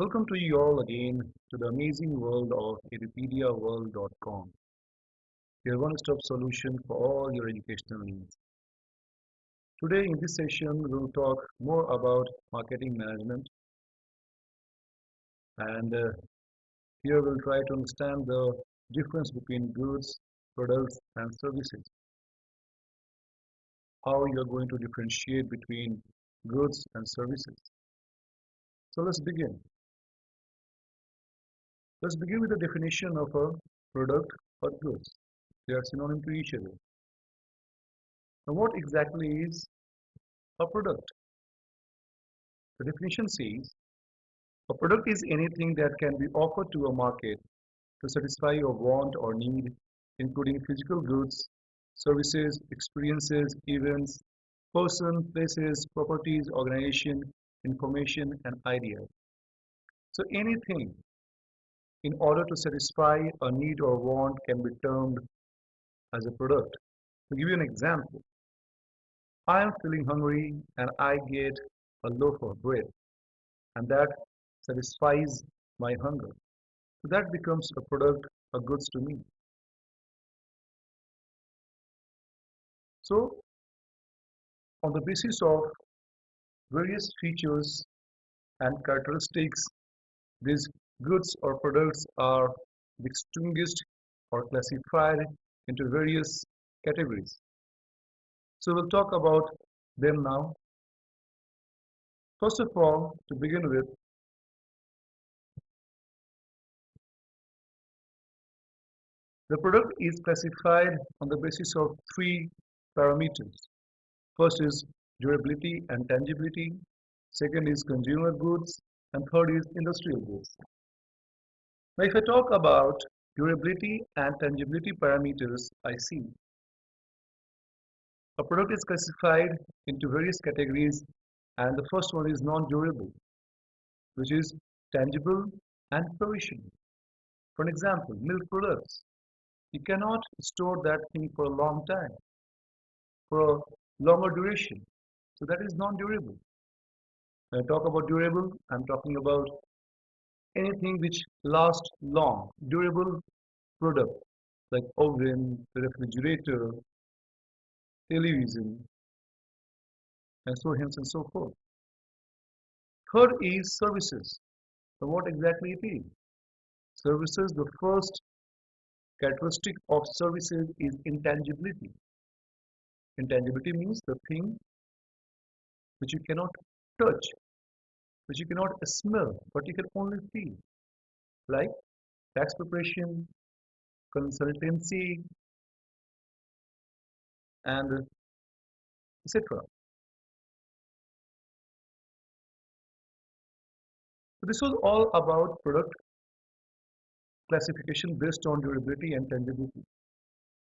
Welcome to you all again to the amazing world of edupediaworld.com, your one-stop solution for all your educational needs. Today in this session, we'll talk more about marketing management and here we'll try to understand the difference between goods, products and services, how you're going to differentiate between goods and services. So let's begin. Let's begin with the definition of a product or goods. They are synonym to each other. Now, what exactly is a product? The definition says a product is anything that can be offered to a market to satisfy your want or need, including physical goods, services, experiences, events, person, places, properties, organization, information, and ideas. So anything in order to satisfy a need or want can be termed as a product. To give you an example, I am feeling hungry and I get a loaf of bread, and that satisfies my hunger. So that becomes a product, a goods to me. So on the basis of various features and characteristics, these goods or products are distinguished or classified into various categories. So we'll talk about them now. First of all, to begin with, the product is classified on the basis of three parameters. First is durability and tangibility. Second is consumer goods. And third is industrial goods. Now, if I talk about durability and tangibility parameters, I see a product is classified into various categories, and the first one is non-durable, which is tangible and perishable. For example, milk products. You cannot store that thing for a long time, for a longer duration. So that is non-durable. When I talk about durable, I'm talking about anything which lasts long, durable product like oven, refrigerator, television, and so hence and so forth. Third is services. So what exactly it is? Services, the first characteristic of services is intangibility. Intangibility means the thing which you cannot touch, which you cannot smell, but you can only feel, like tax preparation, consultancy, and etc. So this was all about product classification based on durability and tangibility.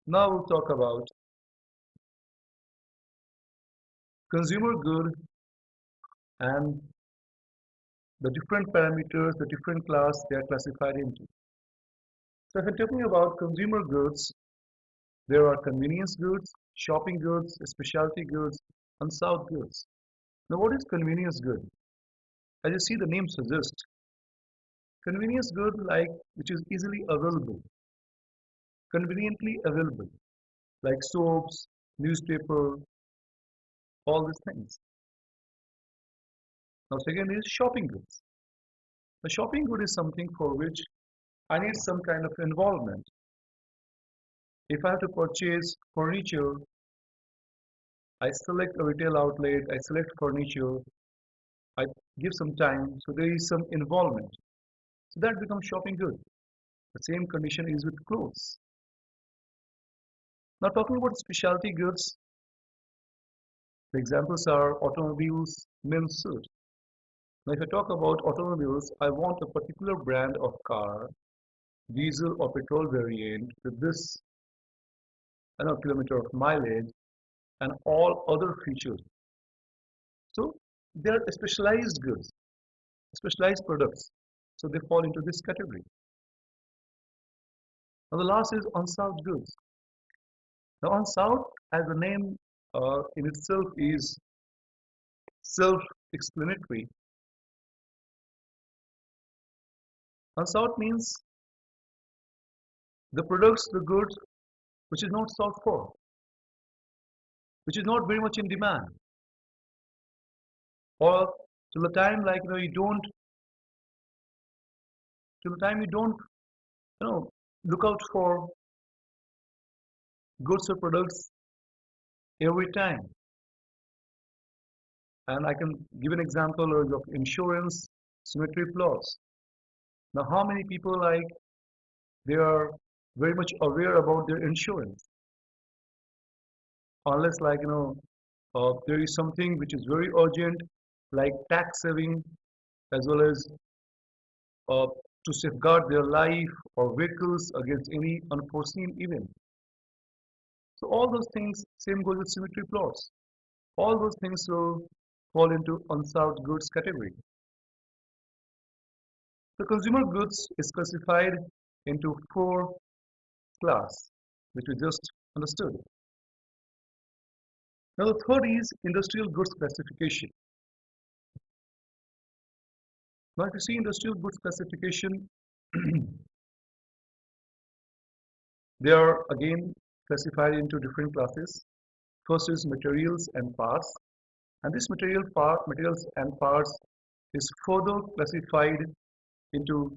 Now we'll talk about consumer good and the different parameters, the different class they are classified into. So if I'm talking about consumer goods, there are convenience goods, shopping goods, specialty goods, and south goods. Now what is convenience good? As you see the name suggests, convenience good like which is easily available, conveniently available, like soaps, newspaper, all these things. Now second is shopping goods. The shopping good is something for which I need some kind of involvement. If I have to purchase furniture, I select a retail outlet, I select furniture, I give some time, so there is some involvement. So that becomes shopping good. The same condition is with clothes. Now talking about specialty goods, the examples are automobiles, men's suit. Now if I talk about automobiles, I want a particular brand of car, diesel or petrol variant with this kilometer of mileage and all other features. So they are specialized goods, specialized products. So they fall into this category. Now the last is unsought goods. Now unsought, as the name in itself is self-explanatory. Unsought means the products, the goods which is not sought for, which is not very much in demand, or till the time like till the time you don't look out for goods or products every time. And I can give an example of insurance symmetry plots. Now, how many people like they are very much aware about their insurance, unless like there is something which is very urgent, like tax saving, as well as uh, to safeguard their life or vehicles against any unforeseen event. So all those things, same goes with symmetry plots. All those things will fall into unsolved goods category. The consumer goods is classified into four class, which we just understood. Now the third is industrial goods classification. Now if you see industrial goods classification, they are again classified into different classes. First is materials and parts, and this materials and parts is further classified into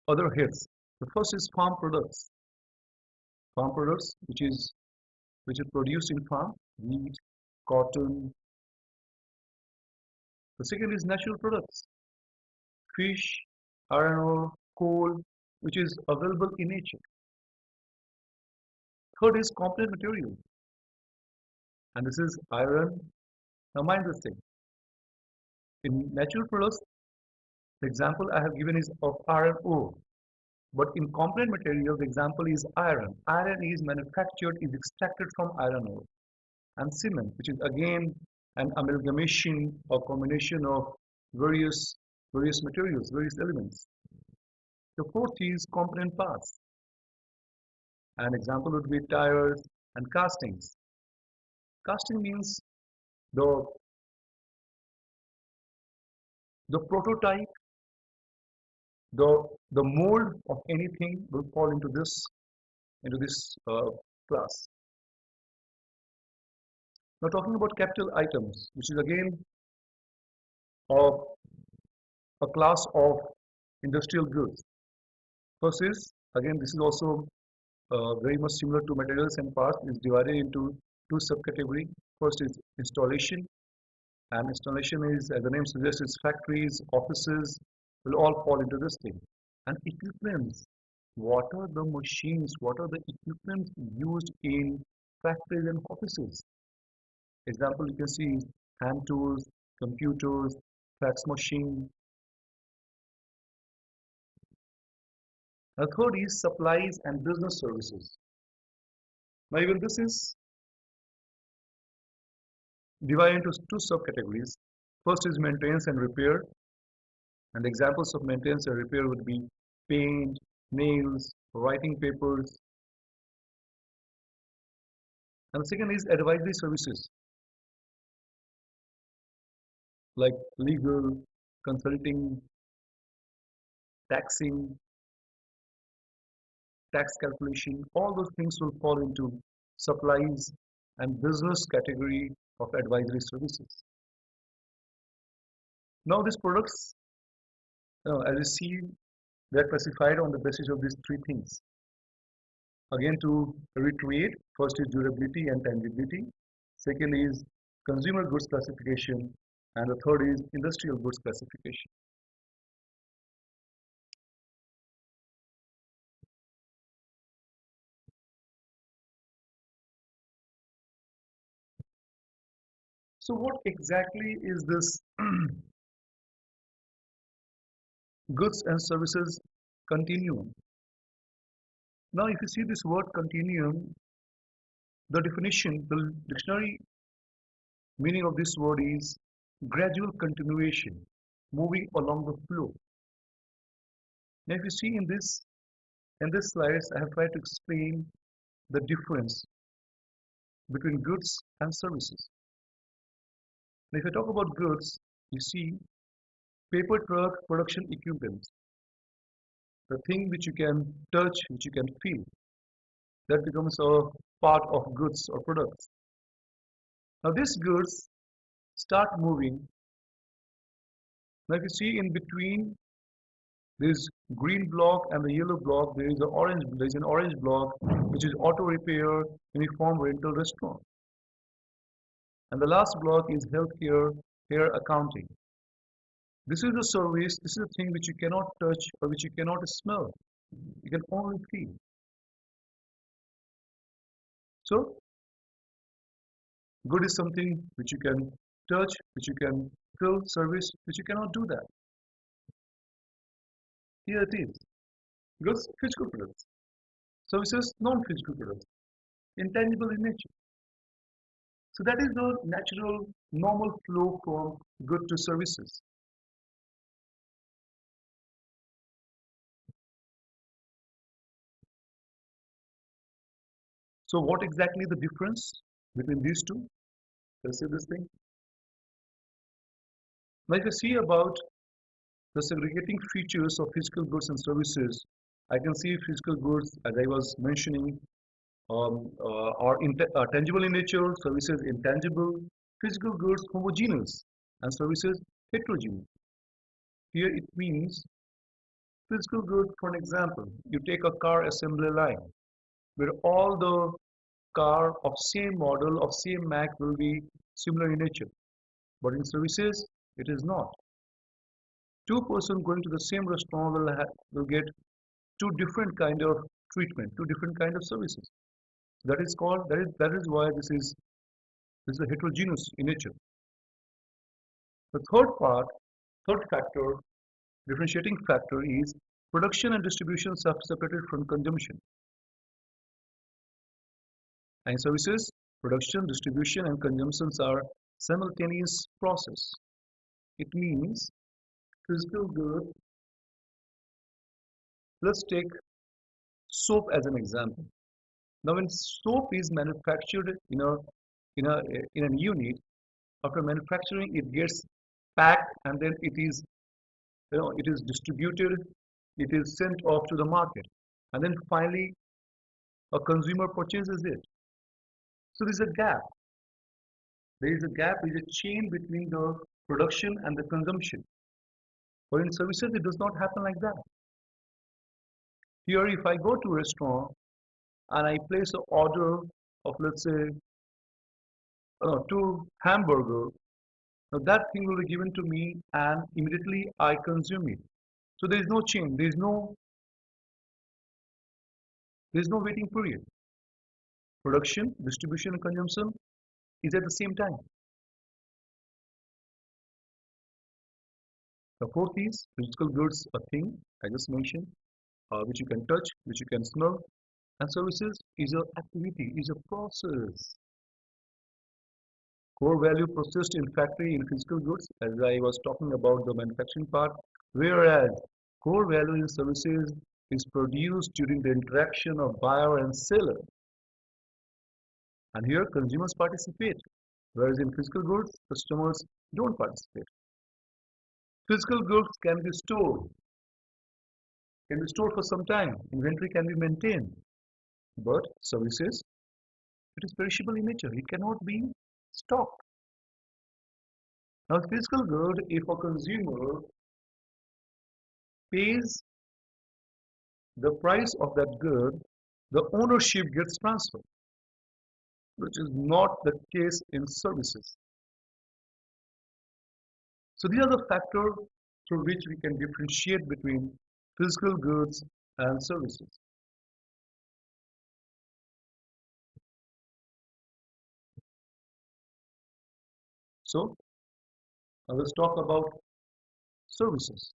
other heads. The first is farm products which is produced in farm, wheat, cotton. The second is natural products, fish, iron ore, coal, which is available in nature. Third is component material, and this is iron. Now mind this thing. In natural products, the example I have given is of iron ore. But in component material, the example is iron. Iron is manufactured, is extracted from iron ore. And cement, which is again an amalgamation or combination of various materials, various elements. The fourth is component parts. An example would be tires and castings. Casting means the the prototype, the the mold of anything will fall into this class. Now talking about capital items, which is again a, a class of industrial goods. First is again this is also very much similar to materials and parts, is divided into two subcategory. First is installation, and installation is, as the name suggests, is factories, offices will all fall into this thing. And equipments, what are the machines, what are the equipments used in factories and offices? Example you can see hand tools, computers, fax machine. The third is supplies and business services. Now even this is divided into two subcategories. First is maintenance and repair, and examples of maintenance and repair would be paint, nails, writing papers. And the second is advisory services like legal, consulting, taxing, tax calculation. All those things will fall into supplies and business category of advisory services. Now these products, as you see, they are classified on the basis of these three things. Again, to reiterate, first is durability and tangibility. Second is consumer goods classification, and the third is industrial goods classification. So what exactly is this goods and services continuum? Now, if you see this word continuum, the definition, the dictionary meaning of this word is gradual continuation, moving along the flow. Now, if you see in this slides, I have tried to explain the difference between goods and services. Now, if you talk about goods, you see paper truck production equipment. the thing which you can touch, which you can feel, that becomes a part of goods or products. Now these goods start moving. Now if you see in between this green block and the yellow block, there is an orange block which is auto repair, uniform rental restaurant. And the last block is healthcare, care accounting. This is a service, this is a thing which you cannot touch or which you cannot smell. You can only feel. So, good is something which you can touch, which you can feel, service, which you cannot do that. Here it is. Goods, physical products. Services, non-physical products. Intangible in nature. So that is the natural, normal flow from good to services. So what exactly the difference between these two? Let's see this thing. Now if you see about the segregating features of physical goods and services, I can see physical goods, as I was mentioning, are tangible in nature, services intangible, physical goods homogeneous, and services heterogeneous. Here it means physical goods, for an example, you take a car assembly line where all the car of same model, of same make will be similar in nature. But in services, it is not. Two person going to the same restaurant will get two different kind of treatment, two different kind of services. That is why this is a heterogeneous in nature. The third factor, differentiating factor is production and distribution separated from consumption. And in services, production, distribution, and consumptions are simultaneous process. It means physical good. Let's take soap as an example. Now, when soap is manufactured in a in a unit, after manufacturing, it gets packed and then it is distributed, it is sent off to the market, and then finally a consumer purchases it. So there's a gap. There is a gap, there is a chain between the production and the consumption. But in services, it does not happen like that. Here, if I go to a restaurant and I place an order of, let's say, two hamburger, now that thing will be given to me and immediately I consume it. So there is no chain, there is no waiting period. Production, distribution, and consumption is at the same time. The fourth is physical goods, a thing I just mentioned, which you can touch, which you can smell, and services is an activity, is a process. Core value processed in factory in physical goods, as I was talking about the manufacturing part, whereas core value in services is produced during the interaction of buyer and seller. And here consumers participate, whereas in physical goods, customers don't participate. Physical goods can be stored for some time, inventory can be maintained, but services, it is perishable in nature, it cannot be stocked. Now, physical good, if a consumer pays the price of that good, the ownership gets transferred, which is not the case in services. So these are the factors through which we can differentiate between physical goods and services. So now let's talk about services.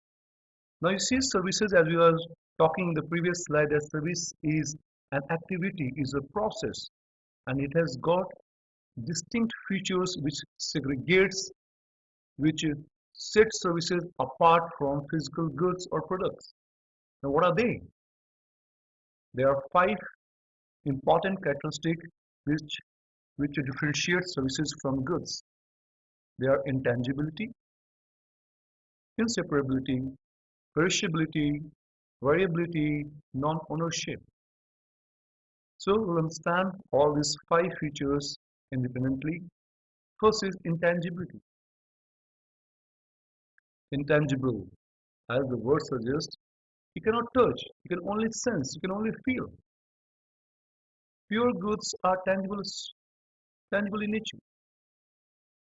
Now you see services, as we were talking in the previous slide, that service is an activity, is a process, and it has got distinct features which segregates, which sets services apart from physical goods or products. Now what are they? There are five important characteristics which differentiate services from goods. They are intangibility, inseparability, perishability, variability, non-ownership. So we'll understand all these five features independently. First is intangibility. Intangible, as the word suggests, you cannot touch, you can only sense, you can only feel. Pure goods are tangible in nature,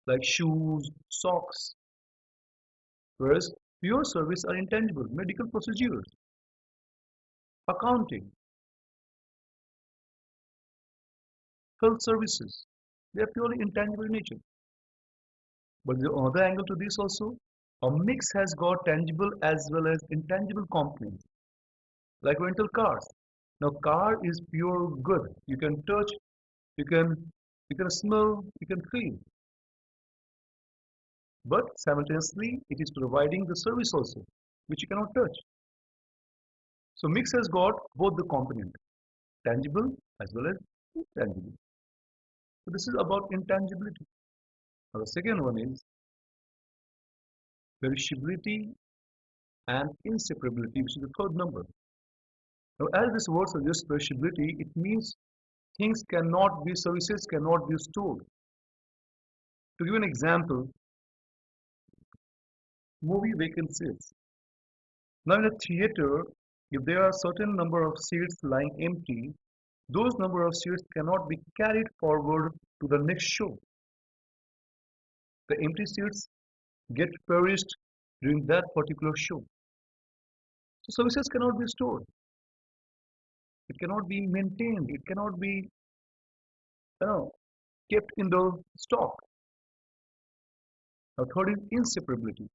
like shoes, socks, whereas pure service are intangible, medical procedures, accounting, health services. They are purely intangible in nature. But the other angle to this also, a mix has got tangible as well as intangible components, like rental cars. Now, car is pure good. You can touch, you can you can smell, you can feel. But simultaneously, it is providing the service also, which you cannot touch. So mix has got both the component, tangible as well as intangible. So this is about intangibility. Now the second one is perishability and inseparability, which is the third number. Now as this word suggests perishability, it means things cannot be, services cannot be stored. To give an example, movie vacancies. Now in a theater, if there are certain number of seats lying empty, those number of seats cannot be carried forward to the next show. The empty seats get perished during that particular show. So services cannot be stored. It cannot be maintained. It cannot be, you know, kept in the stock. Now, third is inseparability.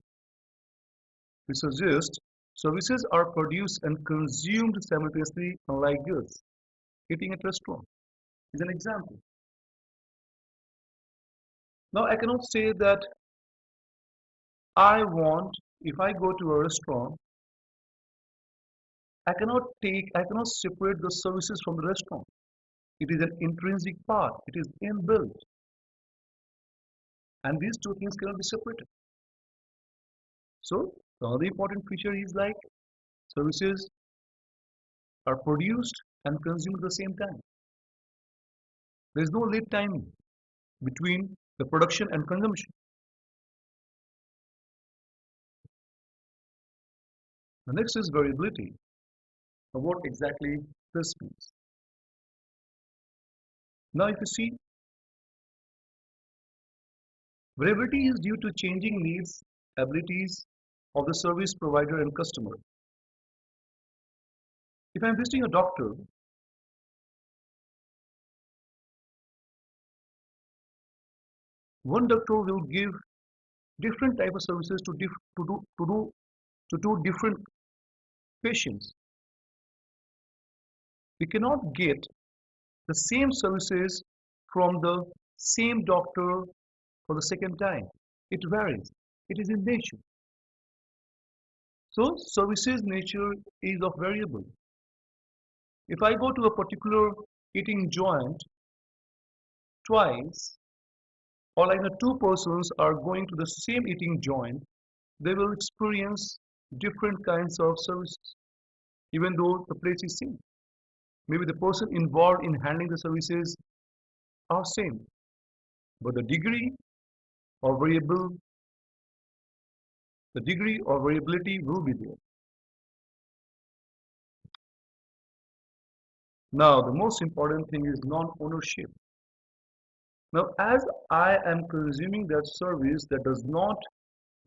We suggest services are produced and consumed simultaneously, unlike goods. Eating at restaurant is an example. Now, I cannot say that I want, if I go to a restaurant, I cannot separate the services from the restaurant. It is an intrinsic part. It is inbuilt. And these two things cannot be separated. So, the other important feature is like services are produced and consumed at the same time. There is no lead time between the production and consumption. The next is variability. Now, what exactly this means? Now, if you see, variability is due to changing needs, abilities of the service provider and customer. If I'm visiting a doctor, one doctor will give different type of services to two different patients. We cannot get the same services from the same doctor for the second time. It varies. It is in nature. So services nature is of variable. If I go to a particular eating joint twice, or like the two persons are going to the same eating joint, they will experience different kinds of services, even though the place is same. Maybe the person involved in handling the services are same, but of the degree of variability will be there. Now, the most important thing is non-ownership. Now, as I am consuming that service, that does not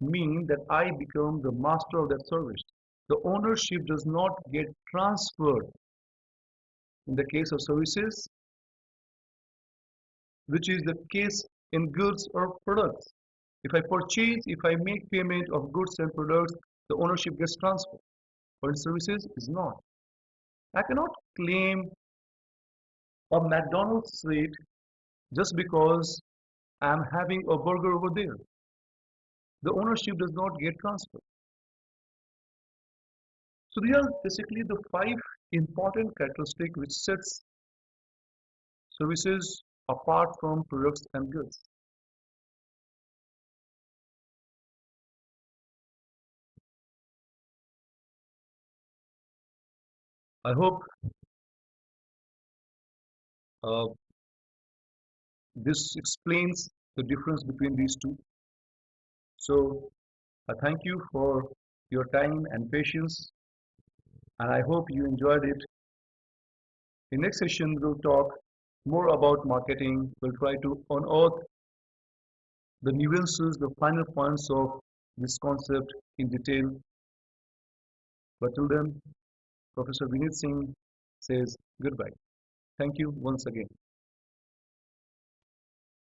mean that I become the master of that service. The ownership does not get transferred in the case of services, which is the case in goods or products. If I make payment of goods and products, the ownership gets transferred. But in services, it's not. I cannot claim a McDonald's rate just because I'm having a burger over there. The ownership does not get transferred. So these are basically the five important characteristics which sets services apart from products and goods. I hope uh, this explains the difference between these two. So I thank you for your time and patience, and I hope you enjoyed it. In next session, we'll talk more about marketing. We'll try to unearth the nuances, the final points of this concept in detail. But till then, Professor Vinit Singh says goodbye. Thank you once again.